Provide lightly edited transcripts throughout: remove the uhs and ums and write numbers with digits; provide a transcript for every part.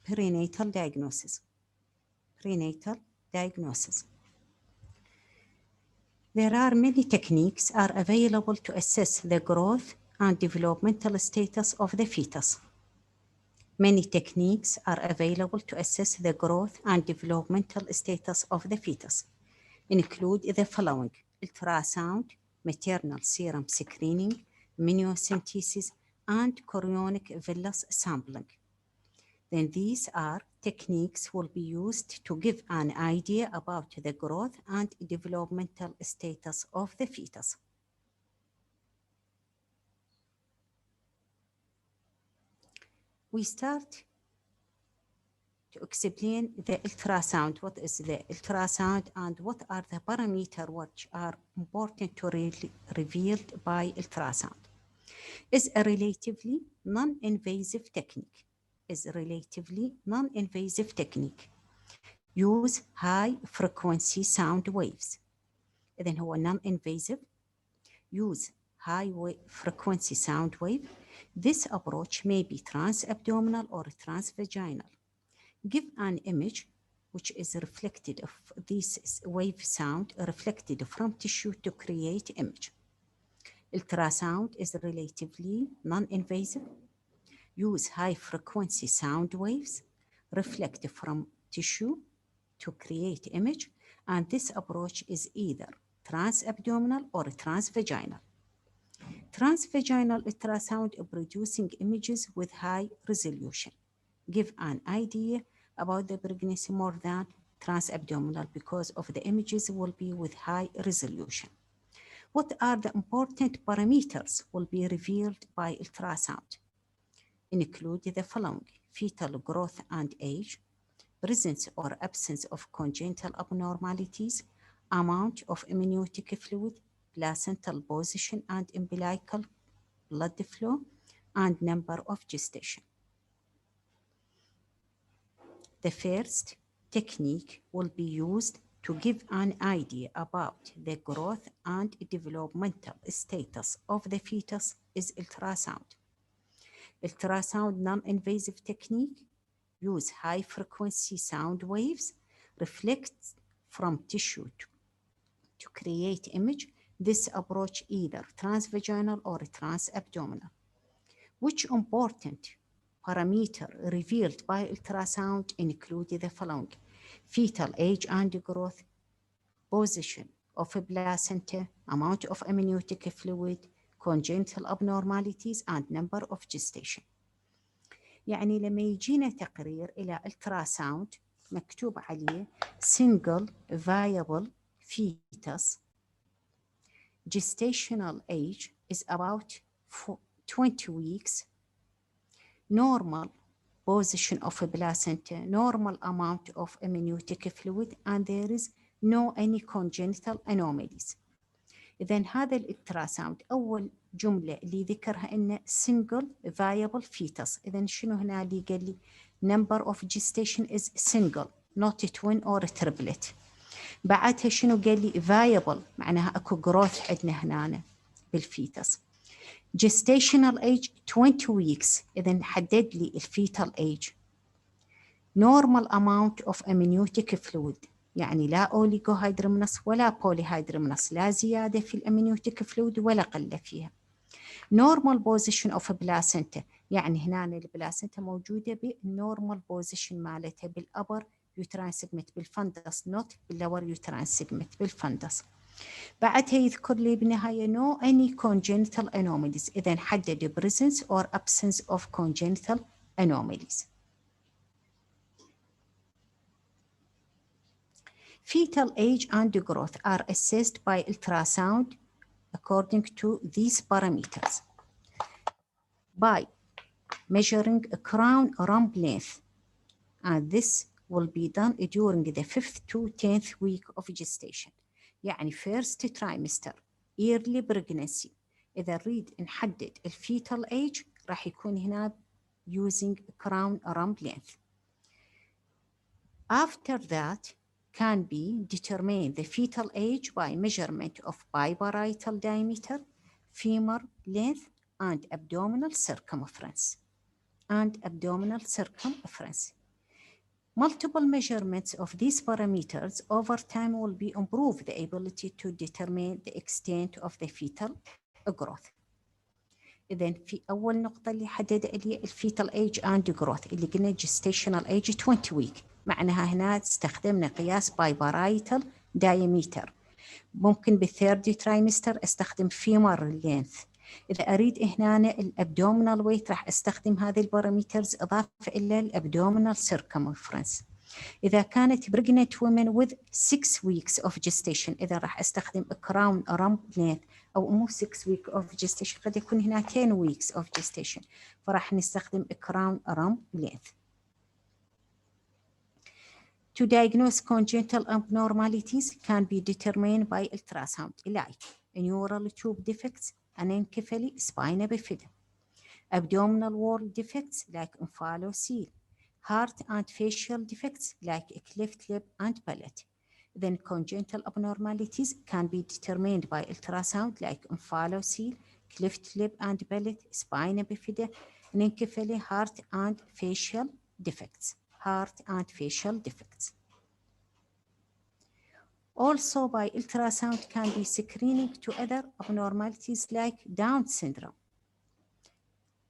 Prenatal Diagnosis. Prenatal Diagnosis. There are many techniques are available to assess the growth and developmental status of the fetus. Many techniques are available to assess the growth and developmental status of the fetus, include the following: ultrasound, maternal serum screening, amniocentesis, and chorionic villus sampling. Then these are techniques will be used to give an idea about the growth and developmental status of the fetus. We start to explain the ultrasound. What is the ultrasound and what are the parameters which are important to revealed by ultrasound? Is a relatively non-invasive technique. Is a relatively non-invasive technique. Use high frequency sound waves. إذن هو non-invasive. Use high frequency sound wave. This approach may be transabdominal or transvaginal. Give an image which is reflected of this wave sound reflected from tissue to create image. Ultrasound is relatively non-invasive. Use high frequency sound waves, reflect from tissue to create image, and this approach is either transabdominal or transvaginal. Transvaginal ultrasound producing images with high resolution. Give an idea about the pregnancy more than transabdominal because of the images will be with high resolution. What are the important parameters will be revealed by ultrasound? Include the following: fetal growth and age, presence or absence of congenital abnormalities, amount of amniotic fluid, placental position and umbilical blood flow, and number of gestation. The first technique will be used to give an idea about the growth and developmental status of the fetus is ultrasound. Ultrasound non-invasive technique, use high frequency sound waves, reflect from tissue to create image. This approach either transvaginal or transabdominal. Which important parameter revealed by ultrasound include the following: fetal age and growth, position of a placenta, amount of amniotic fluid, congenital abnormalities, and number of gestation. يعني لما يجينا تقرير إلى ultrasound مكتوب عليه single viable fetus, gestational age is about 20 weeks, normal position of a placenta, normal amount of amniotic fluid, and there is no any congenital anomalies. إذن هذا الالتراساوند أول جملة اللي ذكرها إنه single viable fetus. إذن شنو هنا اللي قال لي number of gestation is single not twin or triplet. بعدها شنو قال لي viable معناها أكو growth عندنا هنا بالفيتس. gestational age 20 weeks. إذن حدد لي الفيتال age. normal amount of amniotic fluid يعني لا أوليغوهيدرومنس ولا بوليهيدرومنس، لا زيادة في الأمنيوتيك فلويد ولا قلة فيها. normal position of placenta يعني هنا البلاسنتا موجودة بالنورمال بوزيشن مالتها بالأبر يوتراين سيجمنت بالفندس نوت باللور يوتراين سيجمنت بالفندس. بعدها يذكر لي بالنهاية no any congenital anomalies. إذن حدد presence or absence of congenital anomalies. Fetal age and growth are assessed by ultrasound according to these parameters. By measuring a crown rump length, and this will be done during the 5th to 10th week of gestation. يعني first trimester, early pregnancy. إذا نريد نحدد الفيتال age راح يكون هنا using crown rump length. After that, can be determined the fetal age by measurement of biparietal diameter, femur length, and abdominal circumference. Multiple measurements of these parameters over time will be improve the ability to determine the extent of the fetal growth. إذن في أول نقطة اللي حدد لي الفيتال age and growth اللي قلنا gestational age 20 week، معناها هنا استخدمنا قياس بايبرايتال diameter. ممكن بالثيرد ترايمستر استخدم فيمر لينث. إذا أريد هنا الأبدومينال ويت راح استخدم هذه البارامترز إضافة إلى الأبدومينال circumference. إذا كانت pregnant women with 6 weeks of gestation إذا راح استخدم crown rump length، أو مو 6 week of gestation قد يكون هنا 10 weeks of gestation فراح نستخدم crown rump length. To diagnose congenital abnormalities can be determined by ultrasound like neural tube defects, anencephaly, spina bifida, abdominal wall defects like omphalocele, heart and facial defects like cleft lip and palate. Then congenital abnormalities can be determined by ultrasound like omphalocele, cleft lip and palate, spina bifida, anencephaly, heart and facial defects. Also by ultrasound can be screening to other abnormalities like Down syndrome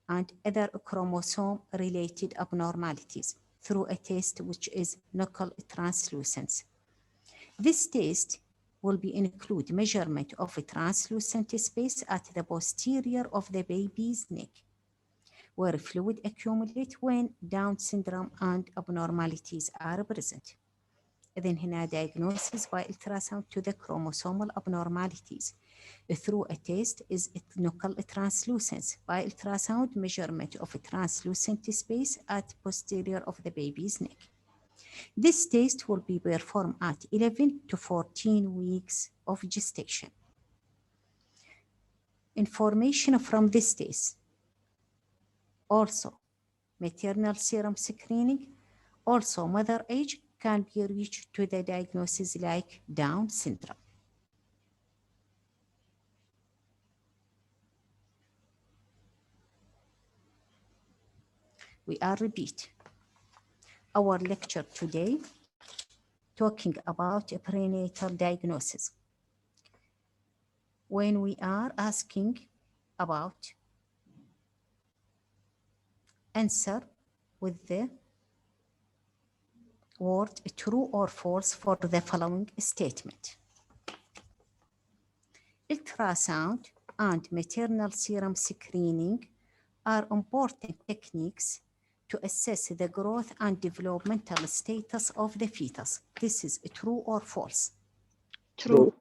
and other chromosome-related abnormalities through a test which is nuchal translucence. This test will include measurement of a translucent space at the posterior of the baby's neck, where fluid accumulates when Down syndrome and abnormalities are present. Then هنا diagnosis by ultrasound to the chromosomal abnormalities through a test is nuchal translucence. By ultrasound measurement of a translucent space at posterior of the baby's neck. This test will be performed at 11 to 14 weeks of gestation. Information from this test. Also, maternal serum screening, also mother age can be reached to the diagnosis like Down syndrome. We are repeat our lecture today talking about a prenatal diagnosis. When we are asking about answer with the word true or false for the following statement. Ultrasound and maternal serum screening are important techniques to assess the growth and developmental status of the fetus. This is true or false? True.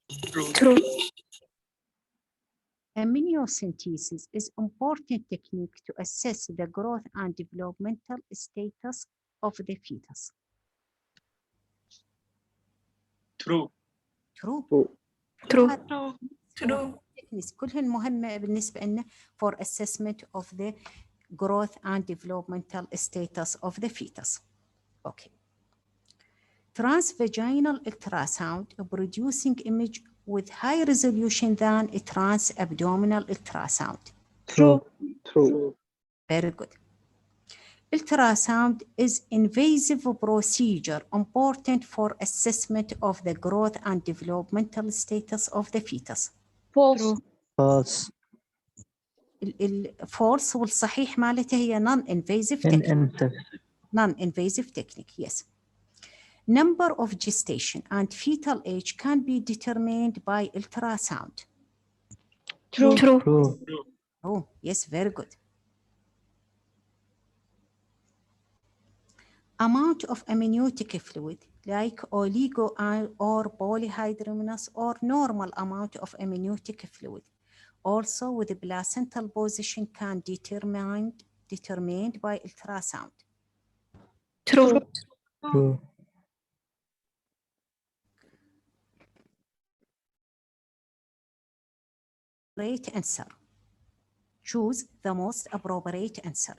Amniocentesis is important technique to assess the growth and developmental status of the fetus. True. كلهن مهمة بالنسبة لنا for assessment of the growth and developmental status of the fetus. Okay. Transvaginal ultrasound producing image with high resolution than a transabdominal ultrasound. True. Very good. Ultrasound is invasive procedure important for assessment of the growth and developmental status of the fetus. False. الفولس والصحيح مالته هي non-invasive technique. Non-invasive technique, yes. Number of gestation and fetal age can be determined by ultrasound. True. Oh, yes, very good. Amount of amniotic fluid like oligo or polyhydramnios or normal amount of amniotic fluid. Also with the placental position can determined by ultrasound. True. Appropriate answer. Choose the most appropriate answer.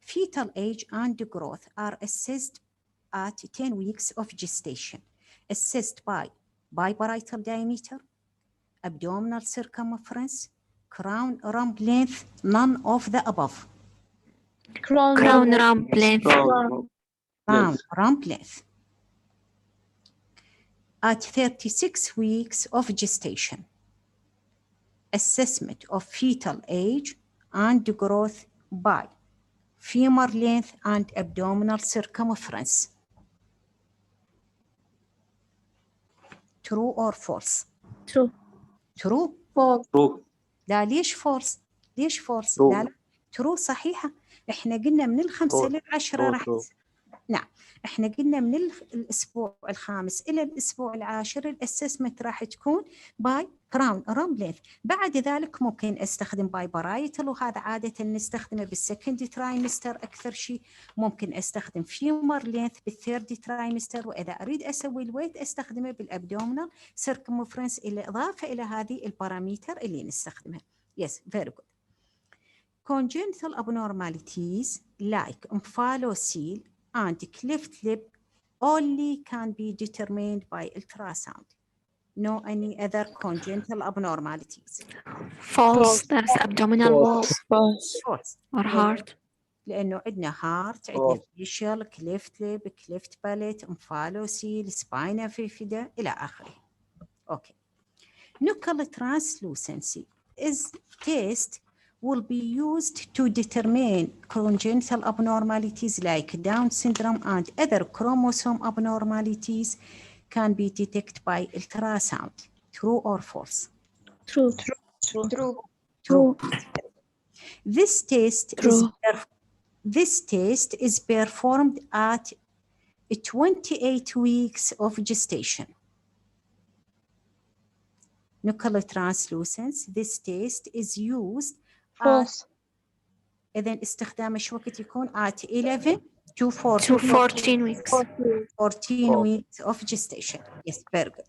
Fetal age and growth are assessed at 10 weeks of gestation, assessed by biparietal diameter, abdominal circumference, crown rump length, none of the above. Crown rump length. round rump length. At 36 weeks of gestation, assessment of fetal age and growth by femur length and abdominal circumference. True or false? True. True. False. لا ليش false؟ ليش false؟ True. لا true صحيحة. احنا قلنا من 5 إلى 10 راح. نعم احنا قلنا من الاسبوع الخامس الى الاسبوع العاشر الاسسمنت راح تكون باي كراون رامب لينث. بعد ذلك ممكن استخدم باي بارايتل، وهذا عاده نستخدمه بالسكند ترايمستر اكثر شيء. ممكن استخدم فيمر لينث بالثيرد ترايمستر، واذا اريد اسوي الويت استخدمه بالابدومينال سيركمفرنس، اضافه الى هذه الباراميتر اللي نستخدمها. Yes, very good. Congenital abnormalities like omphalocele and cleft lip only can be determined by ultrasound. No any other congenital abnormalities. False. That's abdominal walls. False. Or heart. لأنه عندنا heart، عندنا facial، cleft lip، cleft palate، omphalocele، spina bifida إلى آخره. Okay. Nuchal translucency is test will be used to determine congenital abnormalities like Down syndrome and other chromosome abnormalities can be detected by ultrasound. True or false? True. True. This test is performed at 28 weeks of gestation. Nuchal translucence, this test is used. False. إذن استخدامه شو وقت يكون at 11 to 14 weeks. 14 weeks of gestation. Yes, very good.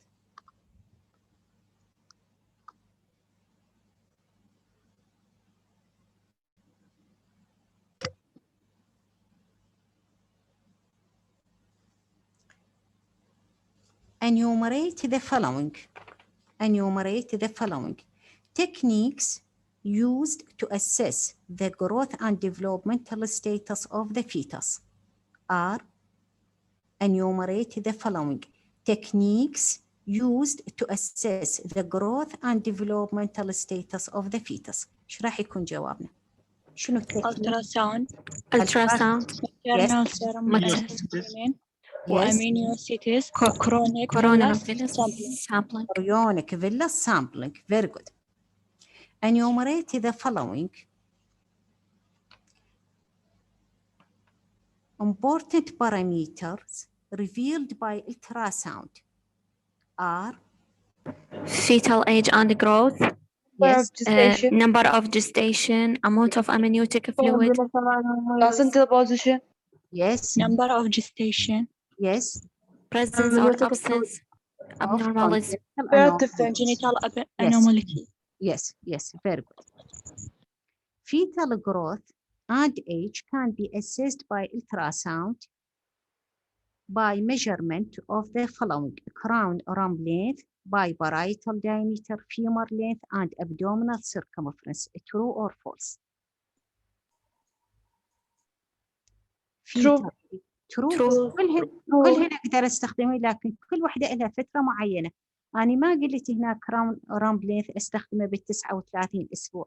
Enumerate the following. Enumerate the following techniques used to assess the growth and developmental status of the fetus are. Enumerate the following techniques used to assess the growth and developmental status of the fetus. ايش راح يكون جوابنا؟ شنو Ultrasound. Yes. Serum Screening. Yes. Amniocentesis. Chronic sampling. Embryonic villus sampling. Very good. Enumerate the following important parameters revealed by ultrasound are. Fetal age and growth. Yes. Number of gestation. Amount of amniotic fluid. Placental position. Yes. Number of gestation. Yes. Presence or absence. Abnormalities. Congenital abnormalities. Yes, very good. Fetal growth and age can be assessed by ultrasound by measurement of the following: crown rump length, by parietal diameter, femur length, and abdominal circumference. True or false? True. True. كلهن أقدر استخدمه، لكن كل واحدة لها فترة معينة. أنا ما قلت هنا كراون رامب لينث استخدمه بال39 أسبوع،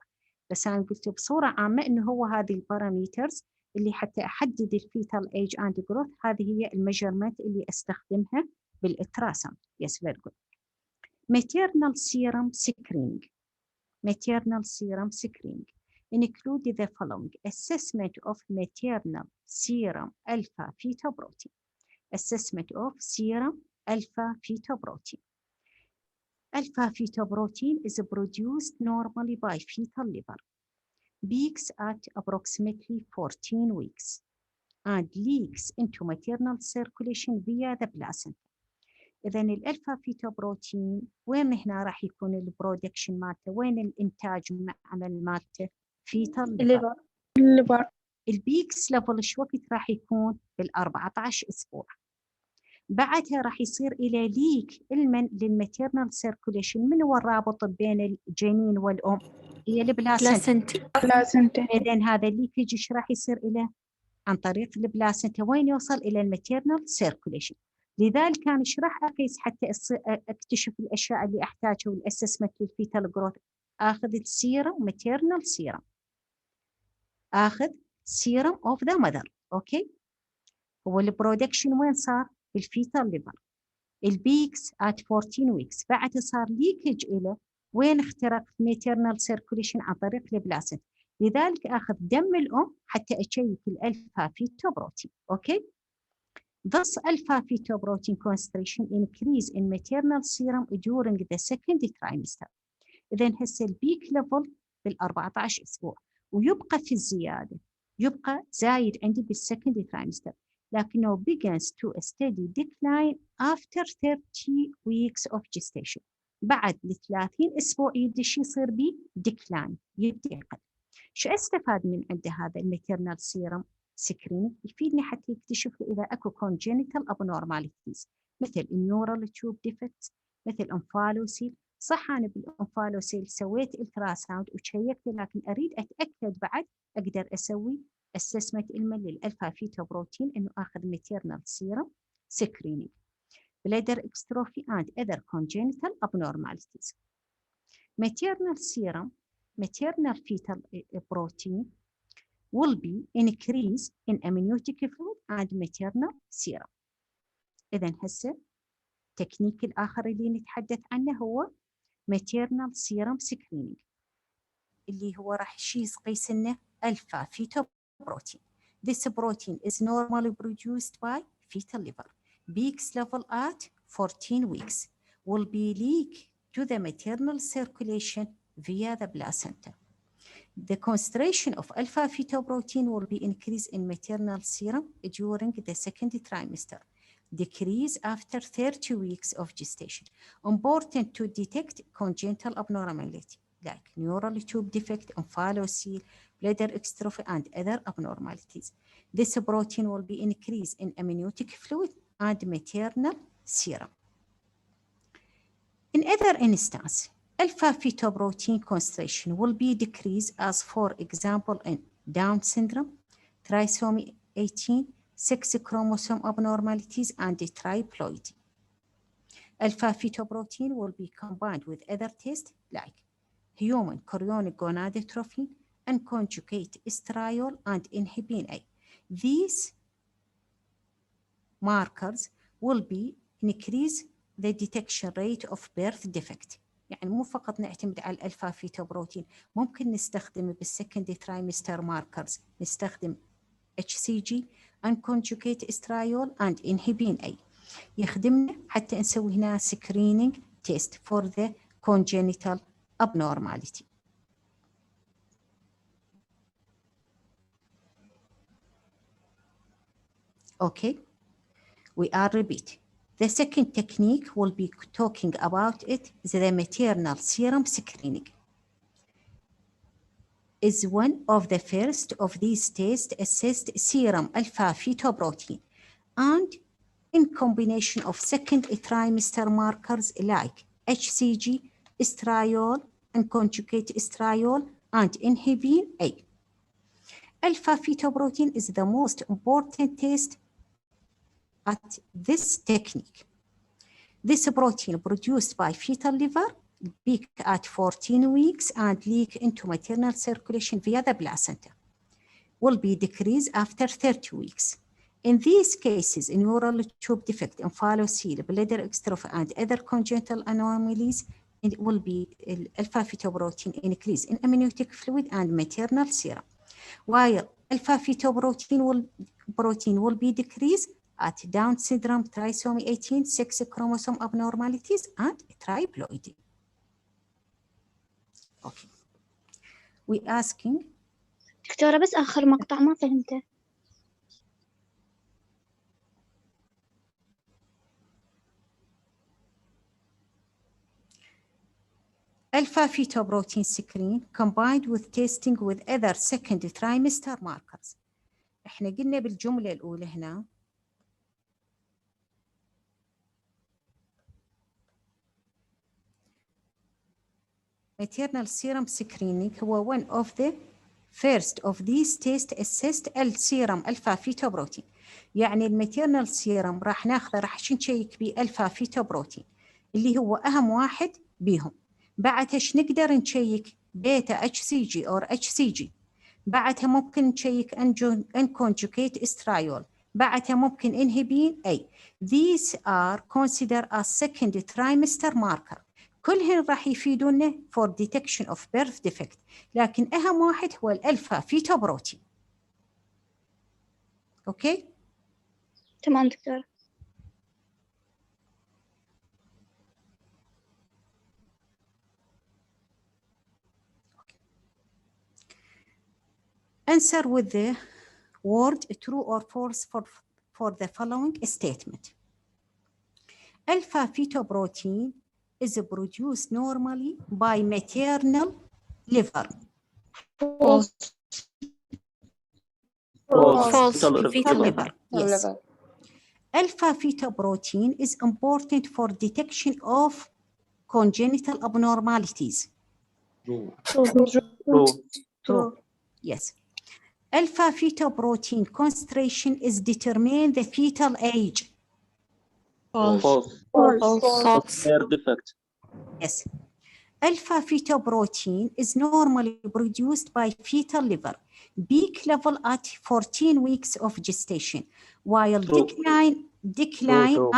بس أنا قلت بصورة عامة إنه هو هذه الباراميترز اللي حتى أحدد الفيتال ايج اند جروث، هذه هي الميجرمنت اللي استخدمها بالالتراساوند. Yes, very good. Maternal serum screening. Maternal serum screening include the following: assessment of maternal serum alpha fetal protein. Assessment of serum alpha fetal protein. Alpha fetal protein is produced normally by fetal liver, peaks at approximately 14 weeks and leaks into maternal circulation via the placenta. إذن الألفا فيتا بروتين وين هنا راح يكون البرودكشن مالته؟ وين الإنتاج معمل مالته؟ فيتال الليفر. البيكس ليفل ايش وقت راح يكون؟ بال14 أسبوع. بعدها راح يصير إلى ليك للماتيرنال سيركوليشن. من هو الرابط بين الجنين والأم؟ هي البلاسنتا. بلاسنتا. إذن هذا الليكج ايش راح يصير إلى عن طريق البلاسنتا وين يوصل إلى الماتيرنال سيركوليشن. لذلك أنا أيش راح أقيس حتى أكتشف الأشياء اللي أحتاجها والأسسمنت للفيتال جروث؟ آخذ السيرم ماتيرنال سيرم، آخذ سيرم أوف ذا مذر. أوكي، هو البرودكشن وين صار؟ بالفيتال ليفر. البيكس at 14 weeks، بعد صار ليكج إلى وين اخترق ماتيرنال سيركوليشن عن طريق البلاسنتا. لذلك آخذ دم الأم حتى أشيك الألفا فيتو بروتين. أوكي، thus alpha fetoprotein concentration increase in maternal serum during the second trimester. إذن هسه البيك ليفل بال14 أسبوع، ويبقى في الزيادة، يبقى زايد عندي بالسكند trimester، لكنه begins to a steady decline after 30 weeks of gestation. بعد 30 أسبوع يبدأ شي يصير بي decline، يبدأ يقل. شو استفاد من عنده هذا الماتيرنال سيرم سكرينينج؟ يفيدني حتى يكتشف إذا أكو congenital abnormalities مثل النيورال تيوب ديفكتس، مثل انفالوسيل. صح أنا بالانفالوسيل سويت التراساوند وشيكت، لكن أريد أتأكد بعد أقدر أسوي assessment للألفا فيتو بروتين إنه آخذ maternal serum screening. bladder extrophy and other congenital abnormalities. maternal serum, maternal fetal protein will be increase in amniotic fluid and maternal serum. إذن هسه التكنيك الآخر اللي نتحدث عنه هو maternal serum screening، اللي هو راح يقيس لنا ألفا فيتو protein. This protein is normally produced by fetal liver. Peaks level at 14 weeks will be leaked to the maternal circulation via the placenta. The concentration of alpha fetoprotein will be increased in maternal serum during the second trimester, decrease after 30 weeks of gestation. Important to detect congenital abnormality like neural tube defect, omphalocele, bladder extrophy, and other abnormalities. This protein will be increased in amniotic fluid and maternal serum. In other instances, alpha fetoprotein concentration will be decreased, as for example in Down syndrome, trisomy 18, 6 chromosome abnormalities, and triploidy. Alpha fetoprotein will be combined with other tests like human chorionic gonadotrophin, and conjugate estriol and inhibin A. These markers will be increase the detection rate of birth defect. يعني مو فقط نعتمد على الألفا فيتوبروتين، ممكن نستخدم بالسكند ترايمستر ماركرز، نستخدم HCG unconjugate estriol and inhibin A، يخدمنا حتى نسوي هنا screening test for the congenital abnormality. Okay, we are repeating. The second technique we'll be talking about it is the maternal serum screening. Is one of the first of these tests assessed serum alpha fetoprotein, and in combination of second trimester markers like HCG, estriol, and conjugate estriol, and inhibin A. Alpha fetoprotein is the most important test at this technique. This protein produced by fetal liver peak at 14 weeks and leak into maternal circulation via the placenta will be decreased after 30 weeks. In these cases, in neural tube defect, omphalocele, bladder extrophy, and other congenital anomalies, it will be alpha fetoprotein increase in amniotic fluid and maternal serum, while alpha fetoprotein will be decreased at Down syndrome, trisomy 18, 6 chromosome abnormalities, and triploidy. Okay. We asking. دكتورة بس آخر مقطع ما فهمته. Alpha fetoprotein screen combined with testing with other second trimester markers. احنا قلنا بالجملة الأولى هنا maternal serum screening هو one of the First of these tests assessed السيرم ألفا فيتو بروتين. يعني الماتيرنال سيرم راح ناخذه راح نشيك بيه ألفا فيتو بروتين اللي هو أهم واحد بيهم. بعدها ايش نقدر نشيك؟ بيتا اتش سي جي اور اتش سي جي. بعدها ممكن نشيك انكونجوكيت استرايول. بعدها ممكن انهبين اي. These are considered as second trimester marker. كلهن راح يفيدونا for detection of birth defect. لكن أهم واحد هو الألفا فيتو بروتين. أوكي؟ تمام دكتورة. Answer with the word true or false for the following statement. Alpha fetoprotein is produced normally by maternal liver. False. False. Fetal liver. Yes. liver. Alpha fetoprotein is important for detection of congenital abnormalities. True. Yes. Alpha fetoprotein concentration is determine the fetal age. False. Birth defect. Yes. Alpha fetoprotein is normally produced by fetal liver, peak level at 14 weeks of gestation, while True. decline True.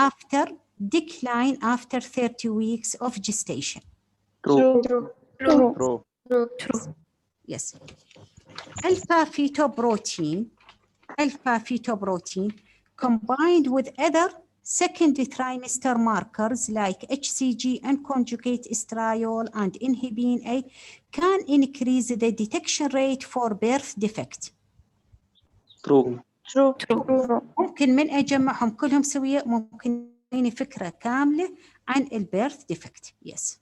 after 30 weeks of gestation. True. True. Yes. Alpha fetoprotein combined with other second trimester markers like HCG and conjugate estriol and inhibin A can increase the detection rate for birth defect. True. ممكن من أجمعهم كلهم سوية ممكن يعطيني فكرة كاملة عن البيرث ديفكت. Yes.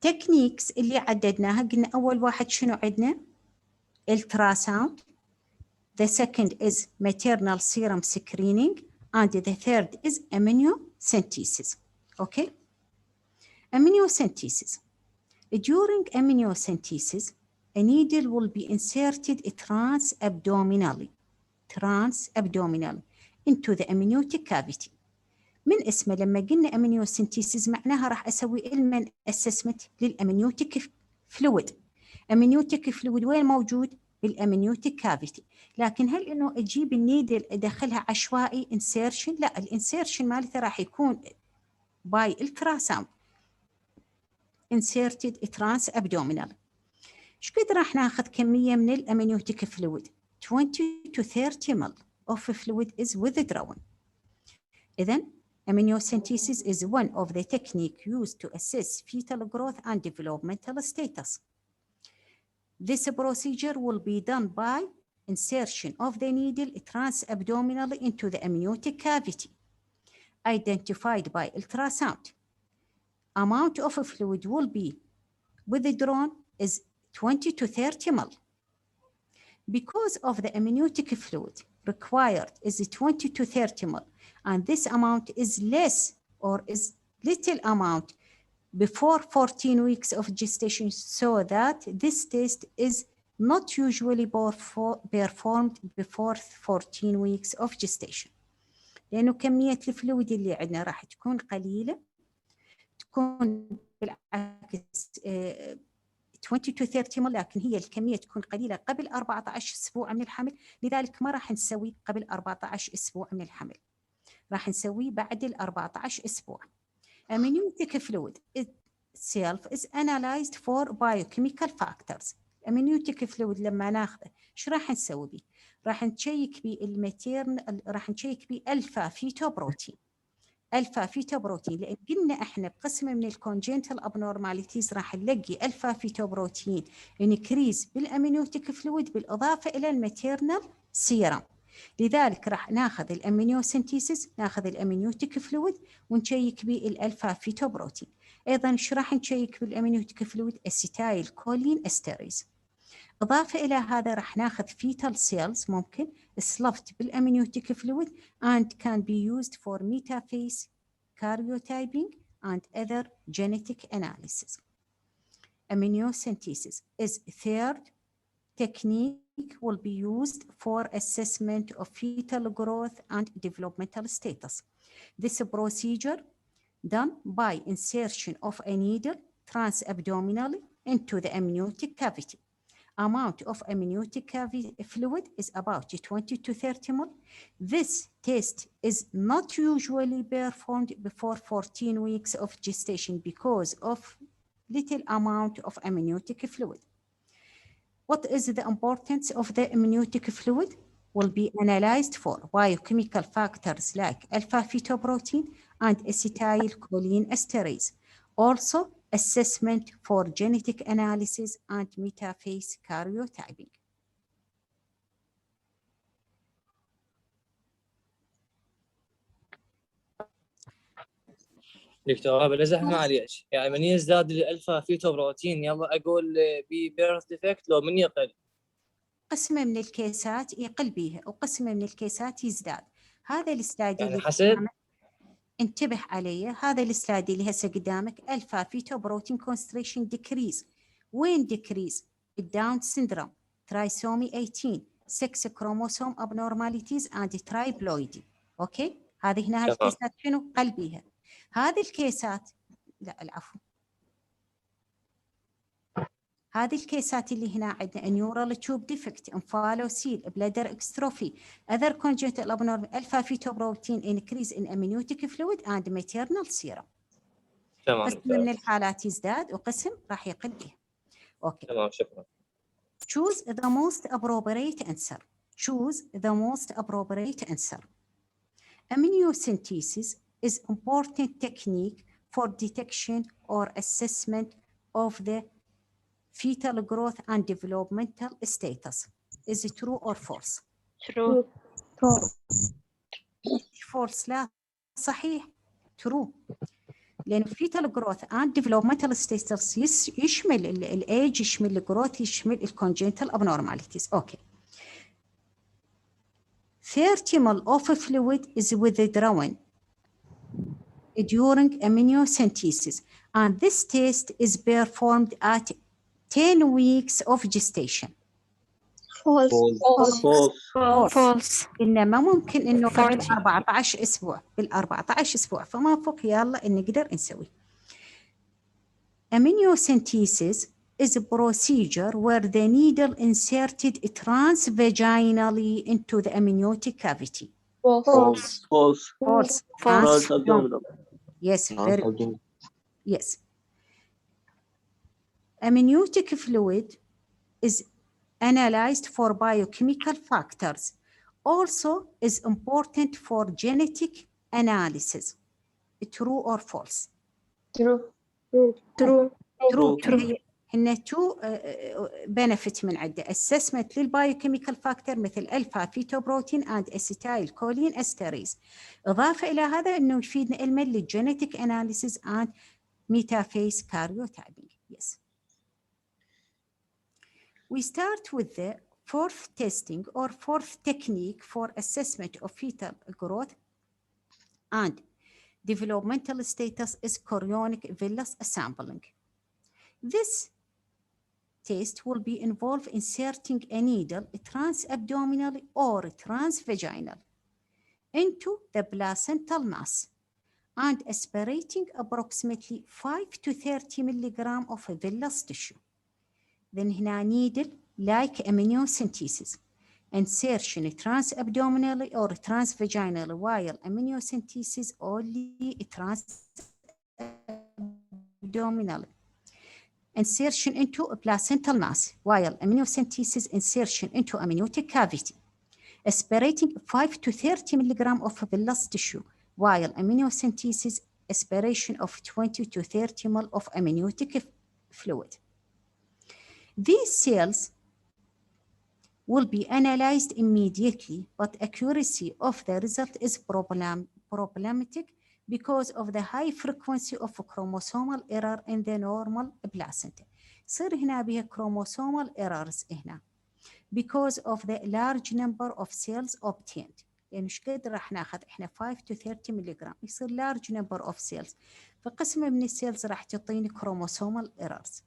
تكنيكس اللي عددناها قلنا أول واحد شنو عندنا؟ التراساوند. The second is maternal serum screening and the third is amniocentesis. Okay? Amniocentesis. During amniocentesis, a needle will be inserted transabdominally into the amniotic cavity. من اسمه لما قلنا amniocentesis معناها راح أسوي علما assessment للأمنيوتيك فلويد. أمنيوتيك فلويد وين موجود؟ بالأمنيوتيك كافيتي. لكن هل إنه أجيب النيدل أدخلها عشوائي insertion؟ لا، الانسيرشن مالته راح يكون by ultrasound inserted transabdominal. إيش قد راح ناخذ كمية من الأمنيوتيك فلويد؟ 20 to 30 ml of fluid is withdrawn. إذن amniocentesis is one of the techniques used to assess fetal growth and developmental status. This procedure will be done by insertion of the needle transabdominally into the amniotic cavity, identified by ultrasound. Amount of fluid will be withdrawn is 20 to 30 ml. Because of the amniotic fluid required is 20 to 30 ml, and this amount is less or is little amount before 14 weeks of gestation, so that this test is not usually performed before 14 weeks of gestation. لأنه كمية الفلويد اللي عندنا راح تكون قليلة، تكون بالعكس 20 to 30 ml، لكن هي الكمية تكون قليلة قبل 14 أسبوع من الحمل، لذلك ما راح نسوي قبل 14 أسبوع من الحمل، راح نسوي بعد ال 14 أسبوع. Amniotic fluid itself is analyzed for biochemical factors. Amniotic fluid لما ناخذه شو راح نسوي بيه؟ راح نشيك بيه راح نشيك بيه ألفا فيتوبروتين. ألفا فيتوبروتين لأن قلنا إحنا بقسم من الكونجنتال abnormalities راح نلاقي ألفا فيتوبروتين انكريز بالأمنيوتيك فلويد بالإضافة إلى الماتيرنال سيرم. لذلك راح ناخذ الأمنيوسنتيسيس، ناخذ الأمنيوتيك فلويد ونشيك بالألفا فيتوبروتين. أيضا شو راح نشيك بالأمنيوتيك فلويد؟ أسيتايل كولين استريز. إضافة إلى هذا راح ناخذ fetal cells ممكن sloughed بالأمنيوتيك fluid and can be used for metaphase karyotyping and other genetic analysis. amniocentesis is third technique will be used for assessment of fetal growth and developmental status. This procedure done by insertion of a needle transabdominally into the amniotic cavity. Amount of amniotic fluid is about 20 to 30 ml. This test is not usually performed before 14 weeks of gestation because of little amount of amniotic fluid. What is the importance of the amniotic fluid? Will be analyzed for biochemical factors like alpha-fetoprotein and acetylcholine esterase. Also, assessment for genetic analysis and metaphase karyotyping. دكتورة بلزح معليش يعني من يزداد الألفا فيتو بروتين يلا أقول بي بيرث ديفكت لو من يقل قسم من الكيسات يقل بيها وقسم من الكيسات يزداد. هذا السلايد يعني اللي حسب انتبه عليه. هذا السلايد اللي هسه قدامك الفا فيتو بروتين كونستريشن ديكريز. وين ديكريز؟ الداون سيندروم، ترايسومي 18، 6 كروموسوم ابنورماليتيز اند ترايبلويدي. اوكي، هذه هنا الكيسات شنو قل بيها. هذه الكيسات لا العفو، هذه الكيسات اللي هنا عندنا نيورال تيوب ديفكت، انفالوسيل، بلادر اكستروفي، اذر كونجنتال ابنورمال، الفا فيتوبروتين انكريز ان امنيوتيك فلويد اند ماتيرنال سيرم. قسم من الحالات يزداد وقسم راح يقل به. اوكي تمام شكرا. choose the most appropriate answer. Choose the most appropriate answer. Amniocentesis is important technique for detection or assessment of the fetal growth and developmental status. Is it true or false? True. False لا صحيح. True. لأن fetal growth and developmental status يشمل الage، يشمل الجروث، يشمل الcongenital abnormalities. Okay. 30 ml of fluid is withdrawn during amniocentesis, and this test is performed at 10 weeks of gestation. false. إنما ممكن إنه قبل 14 أسبوع، بال14 أسبوع فما فوق يلا إن نقدر نسوي. Amniocentesis is a procedure where the needle inserted transvaginally into the amniotic cavity. False. Yes, very good. Yes. Amniotic fluid is analyzed for biochemical factors. Also is important for genetic analysis. True or false? True. هن two benefit من عدة. Assessment للبايوكيميكال فاكتور مثل الفا فيتوبروتين and acetylcholine esterase. إضافة إلى هذا إنه يفيدنا علما للجينيتيك analysis and metaphase karyotyping. Yes. We start with the fourth testing or fourth technique for assessment of fetal growth and developmental status is chorionic villus sampling. This test will be involved inserting a needle transabdominally or transvaginal into the placental mass and aspirating approximately 5 to 30 milligram of villus tissue. Then هنا needle like amniocentesis. Insertion transabdominally or transvaginally while amniocentesis only transabdominally. Insertion into a placental mass while amniocentesis insertion into amniotic cavity. Aspirating 5 to 30 milligram of villus tissue while amniocentesis aspiration of 20 to 30 ml of amniotic fluid. These cells will be analyzed immediately, but accuracy of the result is problematic because of the high frequency of chromosomal error in the normal placenta. صير هنا بها chromosomal errors هنا because of the large number of cells obtained. يعني ايش قد راح ناخذ احنا 5 to 30 ملغ، يصير large number of cells، فقسم من السيلز راح تعطيني chromosomal errors.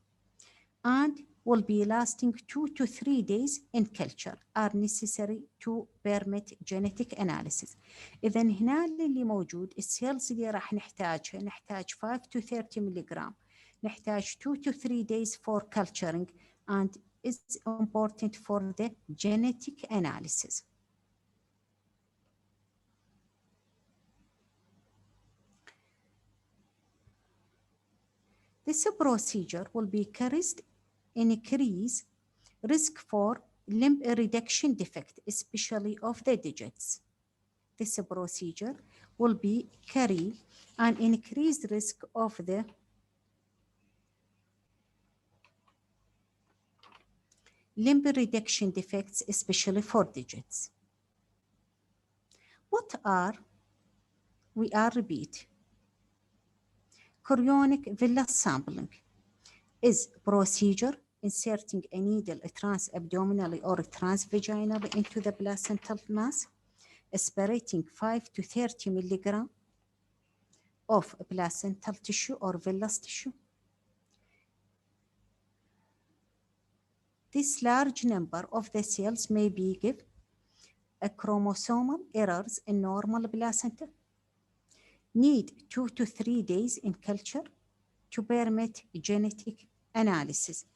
and will be lasting 2 to 3 days in culture are necessary to permit genetic analysis. إذا هنا اللي موجود السيلز اللي راح نحتاجها نحتاج 5 to 30 ملغ، نحتاج 2 to 3 days for culturing and is important for the genetic analysis. This procedure will be carries increase risk for limb reduction defect, especially of the digits. This procedure will be carry an increased risk of the limb reduction defects, especially for digits. What are, we are repeat, chorionic villus sampling is procedure inserting a needle trans-abdominally or transvaginally into the placental mass, aspirating 5 to 30 mg of placental tissue or villus tissue. This large number of the cells may be give a chromosomal errors in normal placenta, need 2 to 3 days in culture to permit genetic analysis.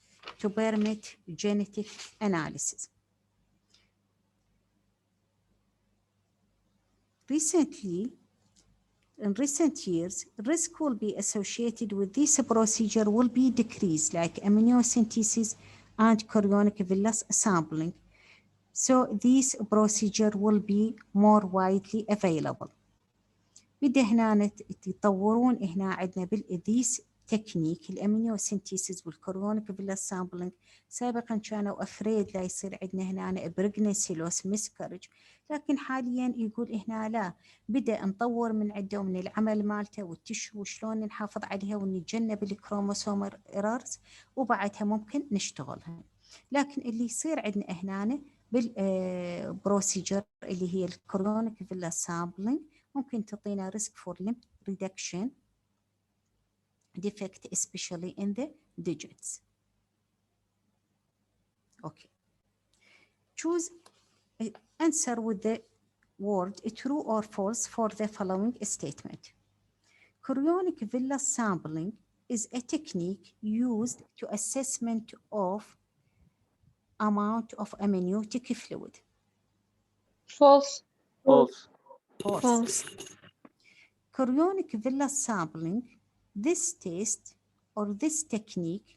In recent years, risk will be associated with this procedure will be decreased, like amniocentesis and chorionic villus sampling. So this procedure will be more widely available. بدأ هنا يتطورون هنا عندنا بالإديس تكنيك الامنيوسنتيسيس والكورونيك فيلس سامبلينج. سابقا كانوا افريد لا يصير عندنا هنا بريجنسي لوس مسكرج، لكن حاليا يقول هنا لا، بدأ نطور من عنده من العمل مالته والتشو وشلون نحافظ عليها ونتجنب الكروموسوم ايرورز وبعدها ممكن نشتغلها. لكن اللي يصير عندنا هنا بالبروسيجر اللي هي الكورونيك فيلس سامبلينج ممكن تعطينا risk for limb reduction defect, especially in the digits. Okay. Choose answer with the word true or false for the following statement. Chorionic villus sampling is a technique used to assessment of amount of amniotic fluid. False. False. False. Chorionic villus sampling, this test or this technique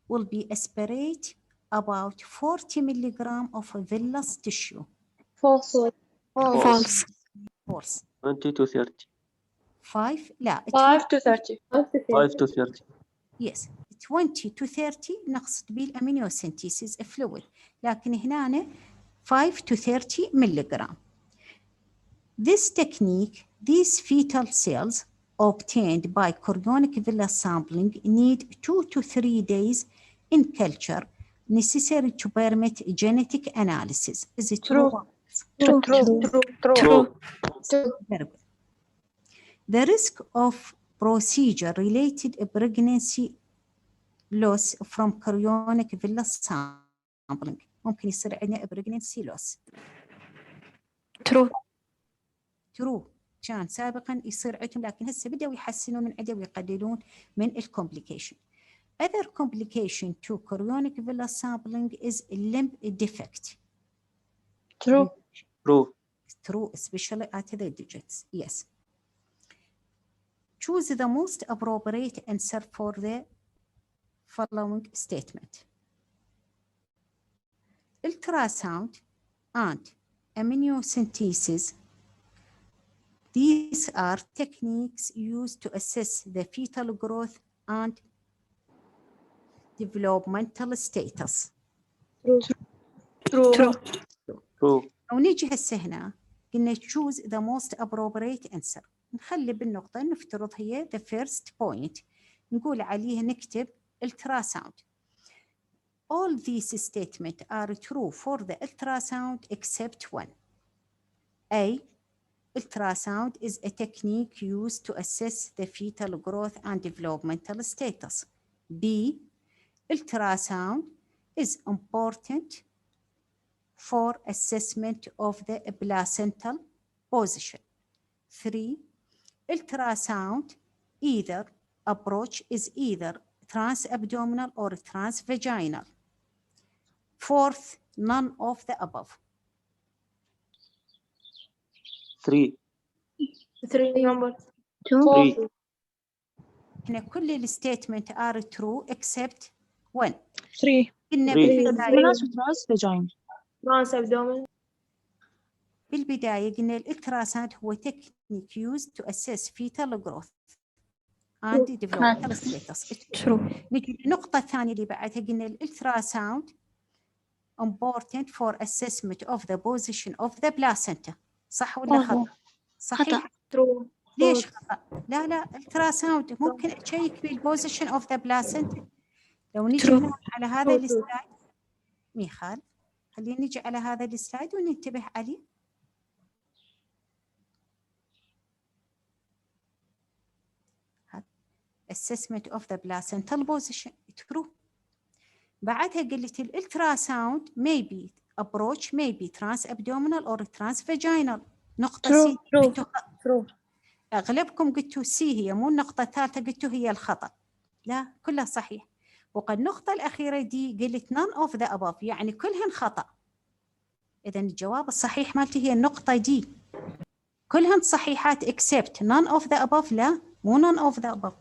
will be aspirate about 40 milligram of villus tissue. False. False. False. 20 to 30. 5 لا 5 to 30. 5 to 30. yes 20 to 30 نقصد بالامينيوسنتيسيس فلويد، لكن هنا 5 to 30 milligram. This technique, these fetal cells obtained by chorionic villus sampling need 2 to 3 days in culture necessary to permit genetic analysis. Is it true? True. Very good. The risk of procedure-related pregnancy loss from chorionic villus sampling ممكن يصير عندنا pregnancy loss. True. كان سابقا يصير عندهم، لكن هسه بدأوا يحسنون من عنده ويقللون من الكومبليكيشن. Other complication to chorionic villus sampling is limb defect. True, especially at the digits. Yes. Choose the most appropriate answer for the following statement. Ultrasound and amniocentesis, these are techniques used to assess the fetal growth and developmental status. True. ونيجي هسه هنا قلنا choose the most appropriate answer. نخلي بالنقطة نفترض هي the first point، نقول عليها نكتب ultrasound. All these statements are true for the ultrasound except one. A. Ultrasound is a technique used to assess the fetal growth and developmental status. B. ultrasound is important for assessment of the placental position. 3. Ultrasound approach is either transabdominal or transvaginal. 4th, none of the above. 3 Number 2. 3 هنا كل الستيتمنت are true except one. 3 قلنا 3 ترانس abdominal. بالبداية قلنا الالتراساوند هو تكنيك used to assess fetal growth and developmental status. نجي للنقطة الثانية اللي بعدها قلنا الالتراساوند important for assessment of the position of the placenta. صح ولا خطأ؟ صحيح. True. ليش خطأ؟ لا التراساوند ممكن أشيك بالبوزيشن of the placenta. لو نجي هنا على هذا السلايد ميخال، خلينا نجي على هذا السلايد وننتبه عليه. assessment of the placental position true. بعدها قلت الالتراساوند maybe approach maybe transabdominal or transvaginal. نقطة سي True. أغلبكم قلتوا سي هي، مو النقطة الثالثة قلتوا هي الخطأ. لا كلها صحيح. وقد النقطة الأخيرة دي قلت none of the above، يعني كلهن خطأ. إذا الجواب الصحيح مالتي هي النقطة دي، كلهن صحيحات except none of the above. لا مو none of the above،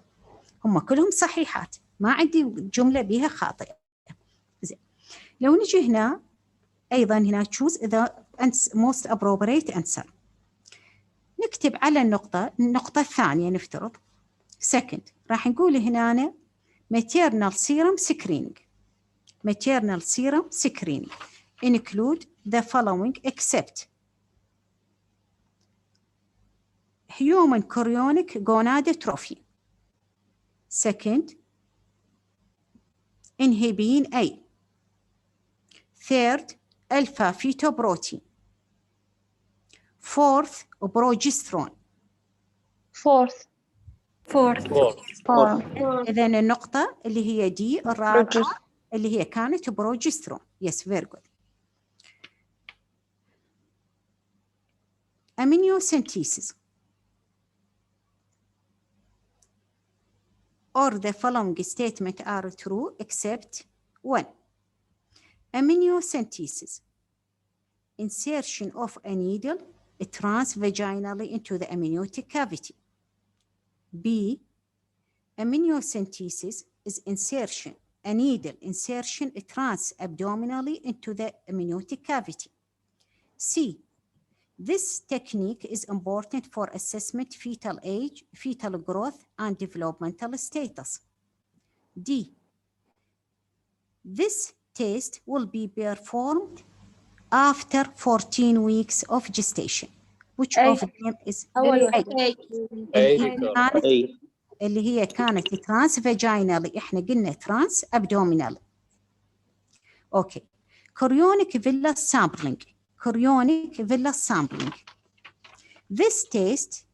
هم كلهم صحيحات، ما عندي جملة بها خاطئة. زين، لو نجي هنا أيضا هنا choose the most appropriate answer. نكتب على النقطة الثانية نفترض second، راح نقول هنا maternal serum screening. maternal serum screening include the following except human chorionic gonadotrophy. Second, inhibin A. Third, alpha fetoprotein. Fourth, progesterone. Fourth. إذن النقطة اللي هي دي الرابعة اللي هي كانت بروجسترون. Yes, very good. Amniocentesis. Or the following statement are true except one. Amniocentesis. Insertion of a needle transvaginally into the amniotic cavity. B. Amniocentesis is a needle insertion transabdominally into the amniotic cavity. C. This technique is important for assessment fetal age, fetal growth, and developmental status. D. This test will be performed after 14 weeks of gestation. Which of them is اللي هي كانت transvaginally، احنا قلنا transabdominal. Okay. Chorionic villus sampling. Chorionic villus sampling. This test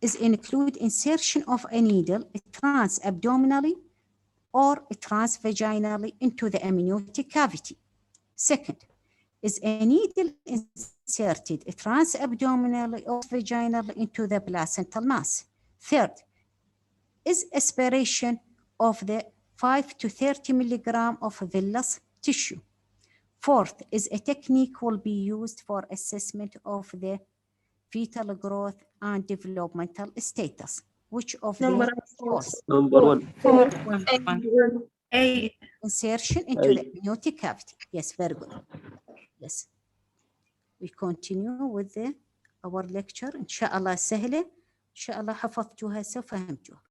is include insertion of a needle transabdominally or transvaginally into the amniotic cavity. Second, is a needle inserted transabdominally or vaginally into the placental mass. Third, is aspiration of the 5 to 30 milligram of villus tissue. Fourth, is a technique will be used for assessment of the fetal growth and developmental status. Which of them is false? Number 1 A. Insertion into the amniotic cavity. Yes, very good. Yes. We continue with our lecture. إن شاء الله سهلة، إن شاء الله حفظتوها وفهمتوها.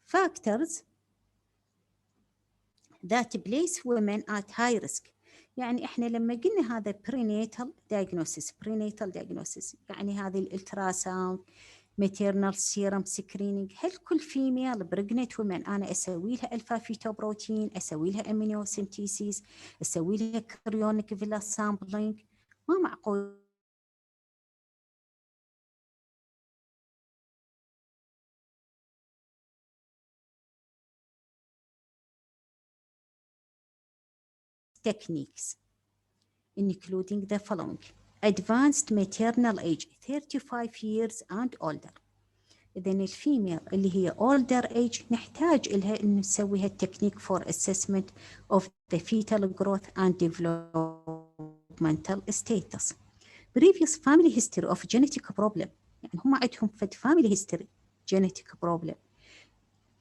Factors that place women at high risk. يعني إحنا لما قلنا هذا prenatal diagnosis يعني هذه الالتراساوند maternal serum screening، هل كل female pregnant women أنا أسوي لها alpha fetoprotein، أسوي لها amniocentesis، أسوي لها chorionic villus sampling؟ ما معقول techniques, including the following: advanced maternal age 35 years and older. إذن الفيميل اللي هي older age نحتاج إلها إنه نسويها التكنيك for assessment of the fetal growth and developmental status. Previous family history of genetic problem، يعني هم عندهم فد family history genetic problem.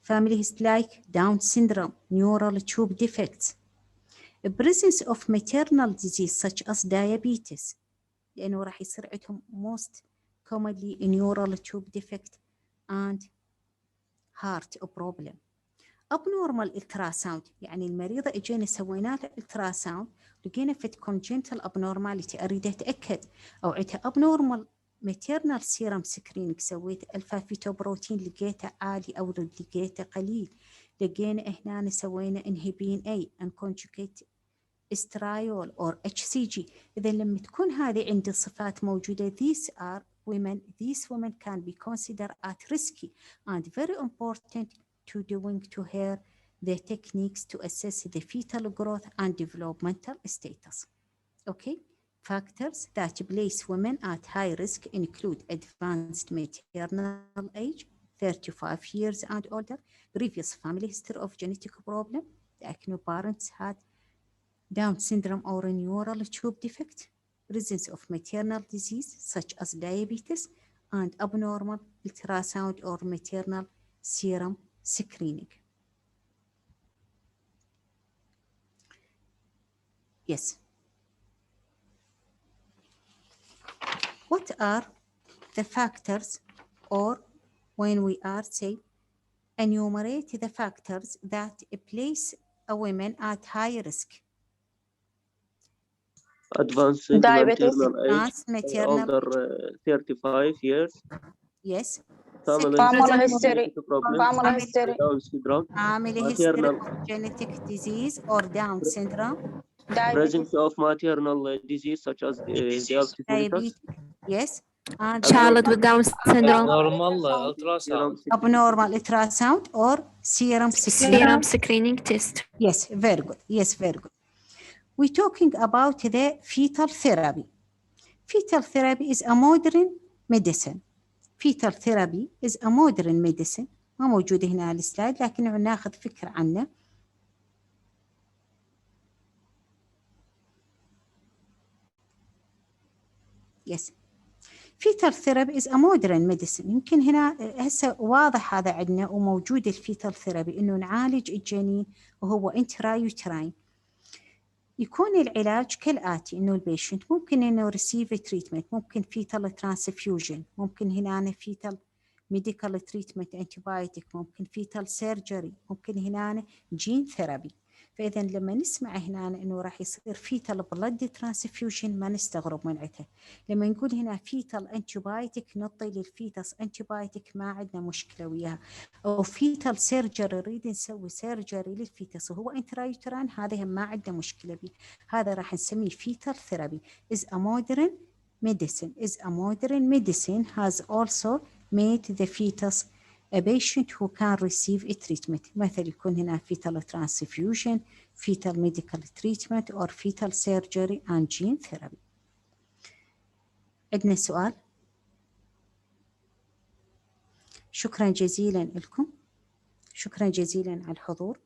Family history like Down syndrome, neural tube defects. The presence of maternal disease such as diabetes، لأنه راح يصير عندهم most commonly neural tube defect and heart problem. Abnormal ultrasound، يعني المريضة اجينا سوينا لها ultrasound لقينا فد congenital abnormality أريد أتأكد، أو عندها abnormal maternal serum screening، سويت الفا فيتو بروتين لقيته عالي أو لقيته قليل، لقينا هنا سوينا inhibin A unconjugate استرايول or HCG. إذا لما تكون هذه عند الصفات موجودة these women can be considered at risky and very important to doing to her the techniques to assess the fetal growth and developmental status. Okay, factors that place women at high risk include advanced maternal age 35 years and older, previous family history of genetic problem, the acne parents had Down syndrome or a neural tube defect, presence of maternal disease such as diabetes, and abnormal ultrasound or maternal serum screening. Yes. What are the factors, or when we are say, enumerate the factors that place a woman at high risk? Advanced Diabetes. maternal age, older 35 years. Yes. Family history. genetic problem, Family history. Down syndrome, Family history maternal of genetic disease or Down syndrome. Diabetes. presence of maternal disease such as diabetes mellitus, Diabetes. Yes. And Child with Down syndrome. normal ultrasound. abnormal ultrasound or serum screening. Serum screening test. Yes, very good. Yes, very good. We're talking about the fetal therapy. Fetal therapy is a modern medicine. Fetal therapy is a modern medicine. ما موجود هنا على السلايد لكن ناخذ فكرة عنه. Yes. Fetal therapy is a modern medicine. يمكن هنا هسه واضح هذا عندنا وموجود الفيتال ثيرابي إنه نعالج الجنين وهو intrauterine. يكون العلاج كالآتي: إنه البيشنت ممكن إنه receive treatment، ممكن fetal transfusion، ممكن هنا fetal medical treatment antibiotic، ممكن fetal surgery، ممكن هنا gene therapy. فإذا لما نسمع هنا إنه راح يصير fetal blood transfusion ما نستغرب من عتها. لما نقول هنا fetal antibiotic نعطي للفيتس antibiotic ما عندنا مشكلة وياها. أو fetal surgery نريد نسوي surgery للفيتس وهو intrauterine هذا ما عندنا مشكلة به. هذا راح نسميه fetal therapy is a modern medicine. Is a modern medicine has also made the fetus a patient who can receive a treatment. مثل يكون هنا fetal transfusion, fetal medical treatment or fetal surgery and gene therapy. عندنا سؤال؟ شكرا جزيلا لكم. شكرا جزيلا على الحضور.